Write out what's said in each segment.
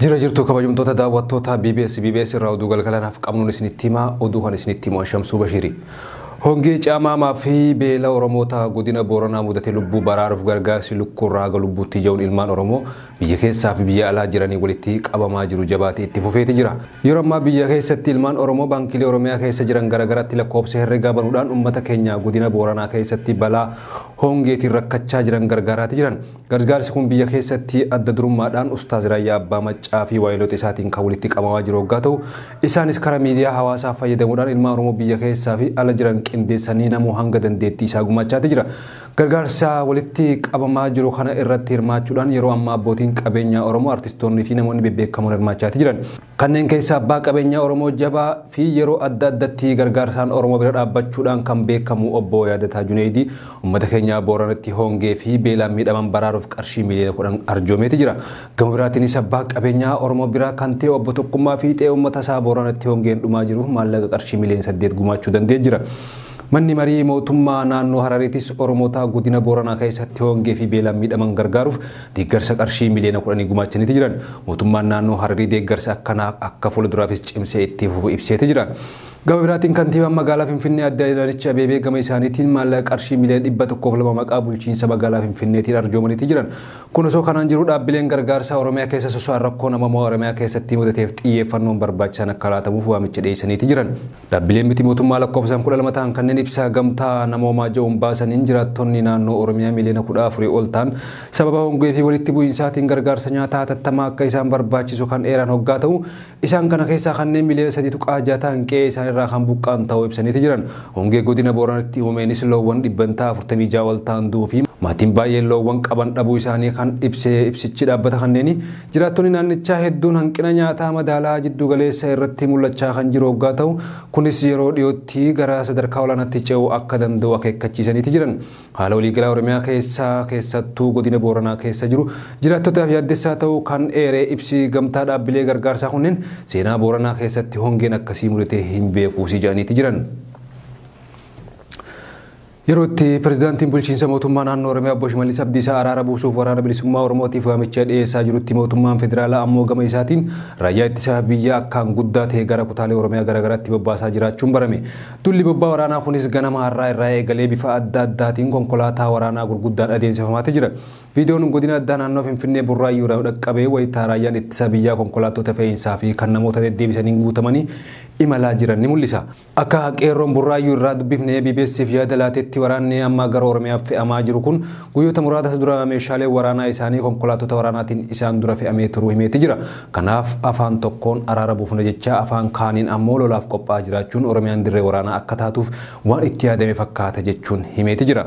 Jira jirtu kabajamtoota daawwattoota BBS irraa oduu galgalanaaf qabnuun isinitti himaa oduu kan isinitti himu Shamsuu Bashiiri. Hongee caamaamaa fi beela Oromoota godina Booranaa mudatee lubbuu baraaruuf gargaarsi lukkurraa haga lubbuutti ija'uun ilmaan Oromoo biyya keessaa fi biyya alaa jiranii walitti qabamaa jiru jabaatee itti fufeeti jira. Yeroo ammaa biyya keessatti ilmaan Oromoo baankilee Oromiyaa keessa jiran garagaratti lakkoofsa herregaa banuudhaan uummata keenya godina Booranaa keessatti balaa hongeetiin rakkachaa jiran gargaaraati jiran. Gargaarsi kun biyya keessatti adda durummaadhaan Ustaaz Raayyaa Abbaa Maccaa fi waayiloota isaatiin kan walitti qabamaa jiru waggaa ta'u isaanis karaa miidiyaa hawaasaa fayyadamuudhaan ilmaan Oromoo biyya keessaa fi ala jiran qindeessanii namuu hanga dandeettii isaa gumaachaati jira. Gargaarsa walitti qabamaa jiru kana irratti hirmaachuudhaan yeroo ammaa abbootiin qabeenyaa Oromoo artistoonni fi namoonni bebbeekamoon hirmaachaati jiran. Kanneen keessaa abbaa qabeenyaa Oromoo jabaa fi yeroo adda addatti gargaarsaan Oromoo bira dhaabbachuudhaan kan beekamu obbo Yaadataa Juneedii uummata keenya Booranatti hongee fi beelaan miidhaman baraaruuf qarshii miliyoona 10 arjoomeeti jira. Gama biraatiinis abbaa qabeenyaa Oromoo bira kan ta'e obbo Tokkummaa fi ta'e uummata isaa Booranatti hongeen dhumaa jiruuf maallaqa qarshii miliyoona 8 gumaachuu danda'ee jira. Manni marii mootummaa naannoo Harariitis Oromoota godina Booranaa keessatti hongee fi beelaan miidhaman gargaaruuf deeggarsa qarshii miliyoona 10 gumaachaniiti jiran. Mootummaan naannoo Hararii deeggarsa akkanaaf akka fuulduraafis cimsee itti fufu ibseeti jira. Gama biraatiin kantiibaan magaalaa Finfinnee Adde Adaanech Abeebee gama isaaniitiin maallaqa qarshii miliyoona 102 maqaa bulchiinsa magaalaa Finfinneetiin arjoomaniiti jiran. Kun osoo kanaan jiru dhaabbileen gargaarsaa Oromiyaa keessa soso'an rakkoo namoota Oromiyaa keessatti mudateef xiyyeeffannoon barbaachisan akka laatamuuf waamicha dhiyeessaniiti jiran. Dhaabbileen miti mootummaa lakkoofsaan 12 ta'an kanneen ibsaa gamtaa namoomaa ja'uun baasaniin jiraattonni naannoo Oromiyaa miliyoona 14 ol ta'an sababa hongee fi walitti bu'iinsaatiin gargaarsa nyaataa hatattamaa akka isaan barbaachisu kan eeran hoggaa ta'u isaan kana keessaa kanneen miliyoona 3.6 ta'an qe'ee isaan irraa kan buqqaan ta'uu ibsaniiti jiran. Hongee godina Booranatti uumeenis loowwan 146 ol ta'an du'uu fi maatiin baay'een loowwan qaban dhabuu isaanii kan ibsichi dhaabbata kanneeni jiraattonni naannichaa hedduun hanqina nyaataa madaalaa jiddu galeessa irratti mul'achaa kan jiru hoggaa ta'u kunis yeroo dhiyootti gara sadarkaa olaanaatti ce'uu akka danda'u akeekkachiisaniiti jiran. Haala waliigalaa Oromiyaa keessattuu godina Booranaa keessa jiru jiraattotaaf yaaddessaa ta'uu kan eeree ibsi gamtaa dhaabbilee gargaarsaa kunneen seenaa Booranaa keessatti hongeen akkasii mudatee hin beekuusi jedhaniiti jiran. Yeroo itti pirezidaantiin bulchiinsa mootummaa naannoo Oromiyaa obbo Shimallis Abdiisaa araara buusuuf waraana bilisummaa Oromootiif waamicha dhiyeessaa jirutti mootummaan federaalaa ammoo gama isaatiin raayyaa ittisa biyyaa akkaan guddaa ta'e gara kutaalee Oromiyaa garagaraatti bobbaasaa jiraachuun barame. Dulli bobbaa waraanaa kunis ganama har'aa irraa eegalee bifa adda addaatiin konkolaataa waraanaa gurguddaan adeemsifamaati jira. Viidiyoon godina addaa naannoo Finfinnee Burraayyuu dhaqqabee wayitaa raayyaan ittisa biyyaa konkolaattota fe'iinsaa fi kan namoota deddeebisaniin guutamanii imalaa jiran ni mul'isa. Akka qeerroon Burraayyuu irraa dubbifnee BBS'f yaada laatetti waraanni amma gara Oromiyaaf fe'amaa jiru kun guyyoota muraasa dura meeshaalee waraanaa isaanii konkolaattota waraanaatiin isaan dura fe'amee turuu himeeti jira. Kanaaf afaan tokkoon araara buufna jecha afaan kaaniin ammoo lolaaf qophaa'aa jiraachuun Oromiyaan dirree waraanaa akka taatuuf waan itti yaadame fakkaata jechuun himeeti jira.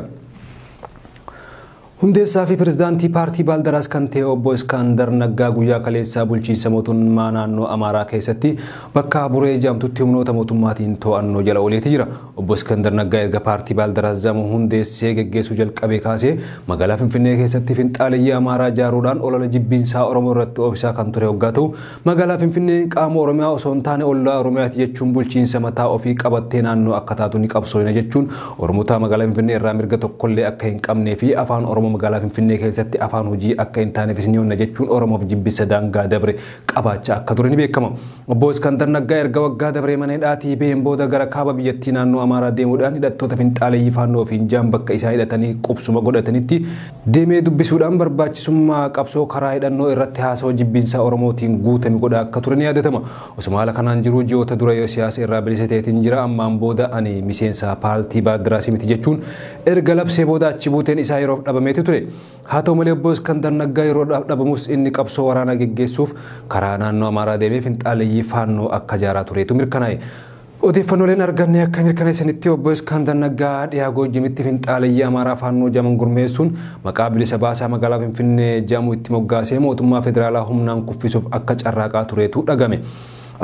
Hundeessaa fi pirezidaantii paartii Baaldaraas kan ta'e obbo Iskaandar Naggaa guyyaa kaleessaa bulchiinsa mootummaa naannoo Amaaraa keessatti bakka buree jaamtutti humnoota mootummaatiin to'annoo jala ooleeti jira. Obbo Iskaandar Naggaa erga paartii Baaldaraas jamu hundeessee geggeessuu jalqabee kaasee magaalaa Finfinnee keessatti finxaaleyyii Amaaraa ijaaruudhaan olola jibbiinsaa Oromoo irratti oofisaa kan ture hoggaa ta'u magaalaa Finfinnee qaama Oromiyaa osoo hin taane ollaa Oromiyaati jechuun bulchiinsa mataa ofii qabattee naannoo akka taatu ni qabsoofna jechuun Oromoota magaalaa Finfinnee irraa mirga tokkollee akka hin qabnee fi afaan Oromoo magaalaa Finfinnee keessatti afaan hojii akka hin taaneef ni onna jechuun Oromoof jibbisa daangaa dabre qabaachaa akka ture ni beekama. Obbo Iskaandar Naggaa erga waggaa dabree mana hidhaatii ba'een booda gara kaaba biyyattii naannoo Amaaraa deemuudhaan hidhattoota finxaaleyyii faannoo fi jaan bakka isaa hidhatanii qubsuma godhatanitti deemee dubbisuudhaan barbaachisummaa qabsoo karaa hidhannoo irratti haasawaa jibbiinsa Oromootiin guutame godhaa akka ture ni yaadatama. Osuma haala kanaan jiru ji'oota dura yoo siyaasa irraa bilisa ta'eetiin jira ammaan booda ani miseensa paartii Baaldaraas miti jechuun erga labsee booda achi buuteen isaa yeroof dhabameeti ture. Haa ta'u malee obbo Iskaandar Naggaa yeroo dhabamus inni qabsoo waraanaa geggeessuuf karaa naannoo Amaaraa deemee finxaaleyyii faannoo akka ijaaraa tureetu mirkanaa'e. Odeeffannooleen arganne akka mirkaneessanitti obbo Iskaandar Naggaa dhiyaa Goojjimitti finxaaleyyii Amaaraa faannoo jaman gurmeessuun maqaa bilisa baasaa magaalaa Finfinnee jamu itti moggaasee mootummaa federaalaa humnaan kuffisuuf akka carraaqaa tureetu dhagame.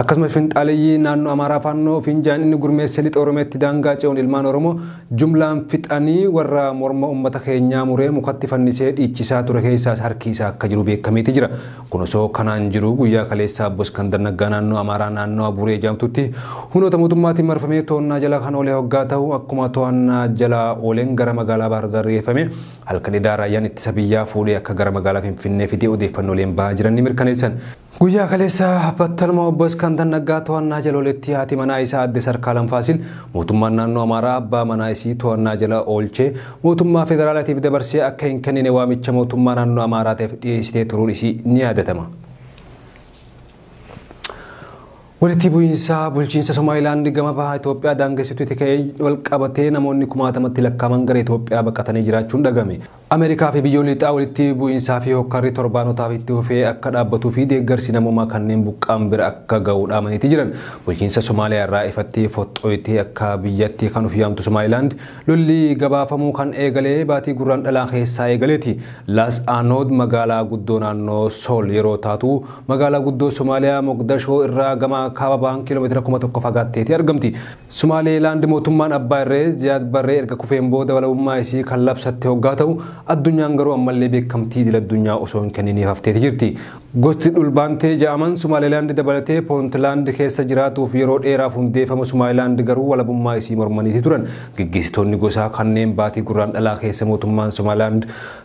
Akkasumas finxaaleyyii naannoo Amaaraa faannoo finjaan inni gurmeessee lixa Oromiyaatti daangaa ce'uun ilmaan Oromoo jumlaan fixanii warra morma uummata keenyaa muree mukatti fannisee dhiichisaa ture keessaas harki isaa akka jiru beekameeti jira. Kun osoo kanaan jiru guyyaa kaleessaa obbo Iskaandar Naggaa naannoo Amaaraa naannoo buree jaamtutti humnoota mootummaatiin marfamee to'annaa jala kan oolee hoggaa ta'u akkuma to'annaa jala ooleen gara magaalaa Baahir Daar geeffame halkan raayyaan ittisa biyyaa fuudhee akka gara magaalaa Finfinnee fidee odeeffannooleen bahaa jiran ni mirkaneessan. Guyyaa kaleessa battaluma obbo Iskandar Naggaa to'annaa jala ooletti haati manaa isaa adde Sarkaalam Faasil mootummaan naannoo Amaaraa abbaa manaa isii to'annaa jala oolchee mootummaa federaalaatiif dabarsee akka hin kennine waamicha mootummaa naannoo Amaaraatiif dhiyeessitee turuun isii ni yaadatama. Walitti bu'iinsa bulchiinsa Somaliilaand gama bahaa Itoophiyaa daangessituutti ka'ee wal qabatee namoonni kumaatamatti lakkaa'aman gara Itoophiyaa baqatanii jiraachuun dhagame. Ameerikaa fi biyyoonni lixaa walitti bu'iinsaa fi hokkarri torbaanotaaf itti fufee akka dhaabbatuu fi deeggarsi namoomaa kanneen buqqaan bira akka ga'uu dhaamaniiti jiran. Bulchiinsa Somaaliyaa irraa ifatti foxxooyitee akka biyyatti kan of yaamtu Somaliilaand lolli gabaafamuu kan eegalee baatii gurraandhalaa keessaa eegaleeti. Laas Aanood magaalaa guddoo naannoo Sool yeroo taatu magaalaa guddoo Somaaliyaa Moqdashoo irraa gama kaaba ba'an kiiloomeetira 1,000 fagaatteetti argamti. Somaliilaand mootummaan abbaa irree Ziyaad Barree erga kufeen booda walabummaa isii kan labsatte hoggaa ta'u addunyaan garuu ammallee beekamtii idil addunyaa osoo hin kenniniif hafteeti jirti. Gosti dhulbaantee ja'aman Somaliilaand dabalatee Puuntlaand keessa jiraatuuf yeroo dheeraaf hundeeffama Somaliilaand garuu walabummaa isii mormaniiti turan. Gaggeessitoonni gosaa kanneen baatii gurraandhalaa keessa mootummaan Somaliilaand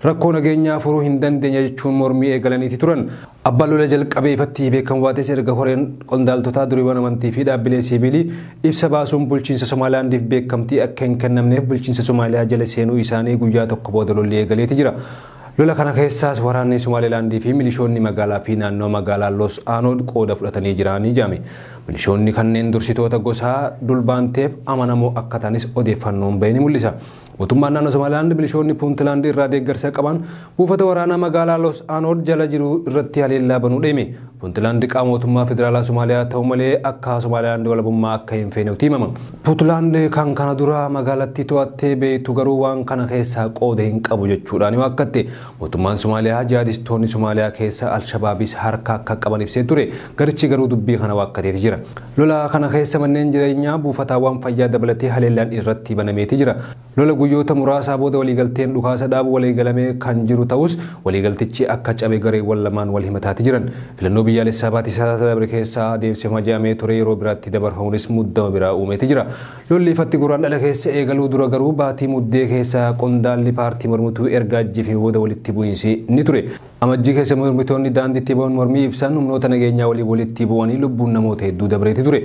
rakkoo nageenyaa furuu hin dandeenye jechuun mormii eegalaniiti turan. Abbaan lola jalqabee ifatti beekamu baates erga horeen qondaaltota duriiwwan amantii fi dhaabbilee siviilii ibsa baasuun bulchiinsa Somaaliilaandiif beekamtii akka hin kennamneef bulchiinsa Somaaliyaa jala seenuu isaanii guyyaa tokko booda lolli eegaleeti jira. Lola kana keessaas waraanni Somaaliilaandii fi milishoonni magaalaa fi naannoo magaalaa Los Aanood qooda fudhatanii jiranii jedhame. Milishoonni kanneen dursitoota gosaa dhulbaanteef amanamoo akka ta'anis odeeffannoon bahee ni mul'isa. Mootummaan naannoo Somaaliilaand milishoonni Puuntlaand irraa deeggarsa qaban buufata waraanaa magaalaa Los Aanood jala jiru irratti haleellaa banuu deeme. Puuntlaand qaama mootummaa federaalaa Somaaliyaa ta'u malee akka Somaaliilaand walabummaa akka hin feene himama. Puuntlaand kan kana dura magaalattii to'attee beektu garuu waan kana keessaa qooda hin qabu jechuudhaan wakkatte. Mootummaan Somaaliyaa jihaadistoonni Somaaliyaa keessa Alshabaabis harka akka qaban ibsee ture. Garichi garuu dubbii kana wakkateeti jira. Lola kana keessa manneen jireenyaa buufataawwan fayyaa dabalatee haleellaan irratti banameeti jira. Lola guyyoota muraasaa booda waliigalteen dhukaasa dhaabu waliigalamee kan jiru ta'us waliigaltichi akka cabe gareewwan lamaan wal himataati jiran. Filannoo biyyaalessaa baatii dabre keessaa adeemsifamaa jedhamee ture yeroo biraatti dabarfamuunis muddama biraa uumeeti jira. Lolli ifatti gurraandhala keessa eegaluu dura garuu baatii muddee keessa qondaalli paartii mormituu erga ajjeefamee booda walitti bu'iinsi ni ture. Amajjii keessa mormitoonni daandiitti ba'uun mormii ibsan humnoota nageenyaa walitti bu'anii lubbuun namoota hedduu dabreeti ture.